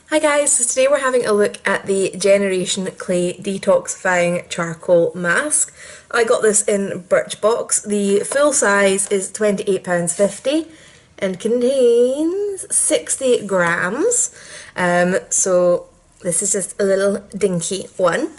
Hi guys, so today we're having a look at the Generation Clay Detoxifying Charcoal Mask. I got this in Birchbox. The full size is £28.50 and contains 60 grams. So this is just a little dinky one.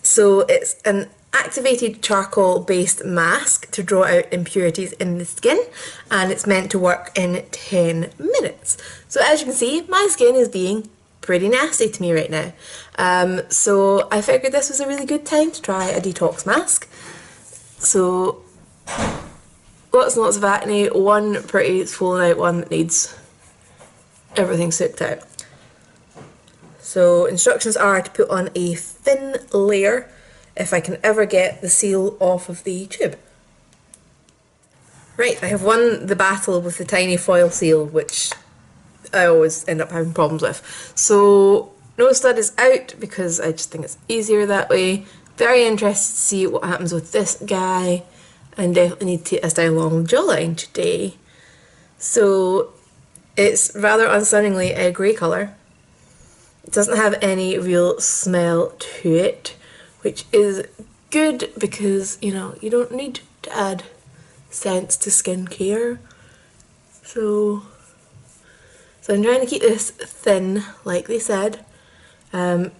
So it's an activated charcoal based mask to draw out impurities in the skin, and it's meant to work in 10 minutes. So as you can see, my skin is being pretty nasty to me right now. So I figured this was a really good time to try a detox mask. So lots and lots of acne, one pretty swollen out one that needs everything soaked out. So instructions are to put on a thin layer if I can ever get the seal off of the tube. Right, I have won the battle with the tiny foil seal, which I always end up having problems with. So no stud is out because I just think it's easier that way. Very interested to see what happens with this guy, and definitely need to test down long jawline today. So it's rather unstunningly a grey colour. It doesn't have any real smell to it, which is good because, you know, you don't need to add scents to skincare. So I'm trying to keep this thin, like they said. I'm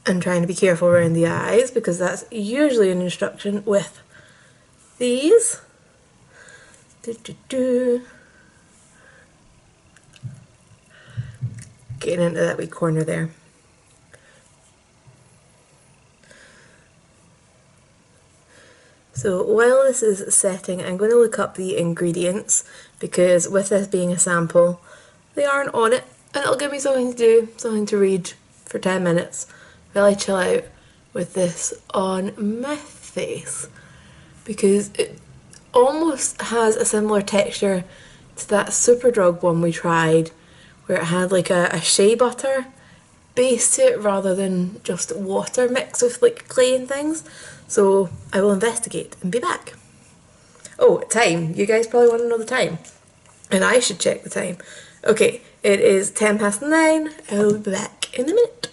trying to be careful around the eyes because that's usually an instruction with these. Getting into that wee corner there. So while this is setting, I'm going to look up the ingredients because with this being a sample, they aren't on it, and it'll give me something to do, something to read for 10 minutes while I chill out with this on my face, because it almost has a similar texture to that Superdrug one we tried where it had like a shea butter base to it rather than just water mixed with like clay and things. So I will investigate and be back. Oh, time. You guys probably want to know the time, and I should check the time. Okay, it is 9:10. I'll be back in a minute.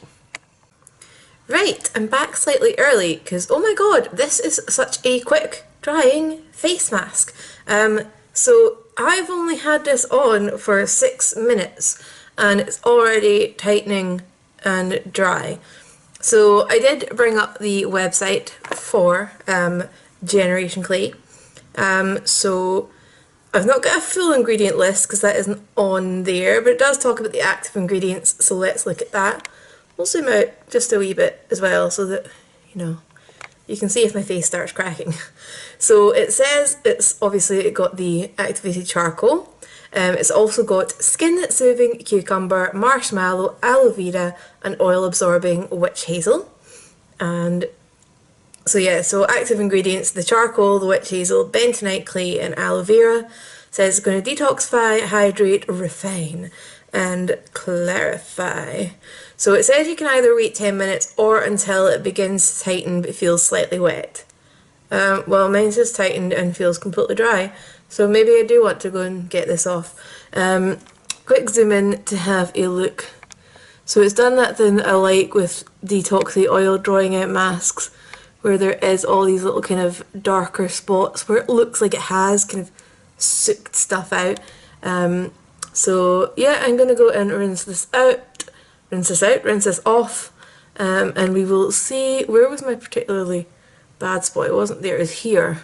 Right, I'm back slightly early because, oh my god, this is such a quick drying face mask. So I've only had this on for 6 minutes and it's already tightening and dry. So I did bring up the website for Generation Clay. So I've not got a full ingredient list because that isn't on there, but it does talk about the active ingredients, so let's look at that. We'll zoom out just a wee bit as well so that, you know, you can see if my face starts cracking. So it says it's obviously got the activated charcoal. It's also got skin soothing cucumber, marshmallow, aloe vera and oil absorbing witch hazel. And so yeah, so active ingredients, the charcoal, the witch hazel, bentonite clay and aloe vera. Says it's going to detoxify, hydrate, refine and clarify. So it says you can either wait 10 minutes or until it begins to tighten but feels slightly wet. Well, mine's just tightened and feels completely dry, so maybe I do want to go and get this off. Quick zoom in to have a look. So it's done that thing that I like with detoxy oil drawing out masks, where there is all these little kind of darker spots where it looks like it has kind of soaked stuff out. So yeah, I'm going to go and rinse this out, rinse this off, and we will see, where was my particularly bad spot? It wasn't there, it was here,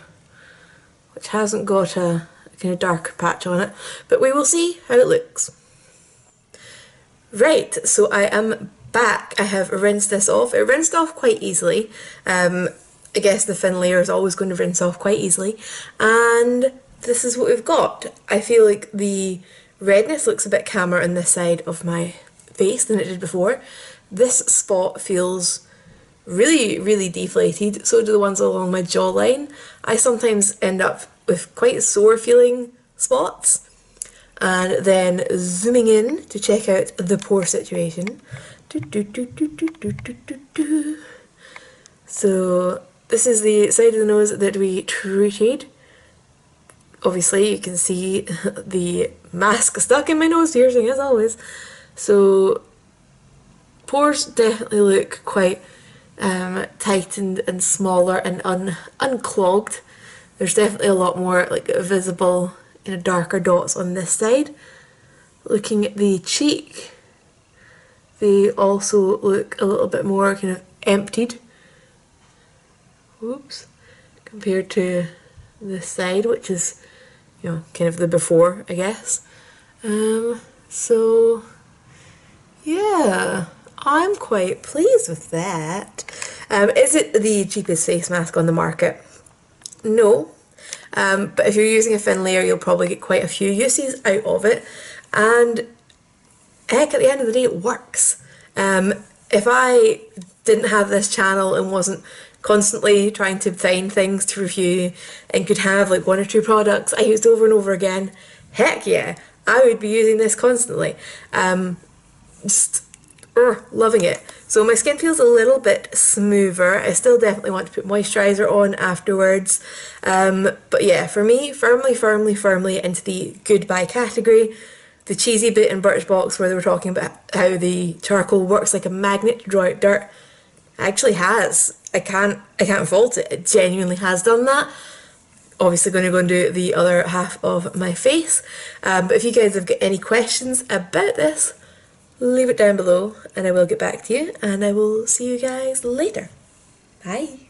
which hasn't got a kind of darker patch on it, but we will see how it looks. Right, so I am back. I have rinsed this off. It rinsed off quite easily. I guess the thin layer is always going to rinse off quite easily, and this is what we've got. I feel like the redness looks a bit calmer on this side of my face than it did before. This spot feels really, really deflated, so do the ones along my jawline. I sometimes end up with quite sore feeling spots. And then zooming in to check out the pore situation. So this is the side of the nose that we treated. Obviously you can see the mask stuck in my nose, piercing as always. So pores definitely look quite tightened and smaller and unclogged. There's definitely a lot more like visible, darker dots on this side. Looking at the cheek, they also look a little bit more kind of emptied. Oops. Compared to this side, which is, kind of the before, I guess. So yeah, I'm quite pleased with that. Is it the cheapest face mask on the market? No. But if you're using a thin layer, you'll probably get quite a few uses out of it. And heck, at the end of the day, it works. If I didn't have this channel and wasn't constantly trying to find things to review and could have like 1 or 2 products I used over and over again, heck yeah, I would be using this constantly. Just loving it. So my skin feels a little bit smoother. I still definitely want to put moisturiser on afterwards. But yeah, for me, firmly into the goodbye category. The cheesy bit in Birchbox where they were talking about how the charcoal works like a magnet to draw out dirt actually has. I can't fault it. It genuinely has done that. Obviously going to go and do the other half of my face. But if you guys have got any questions about this, leave it down below and I will get back to you, and I will see you guys later. Bye.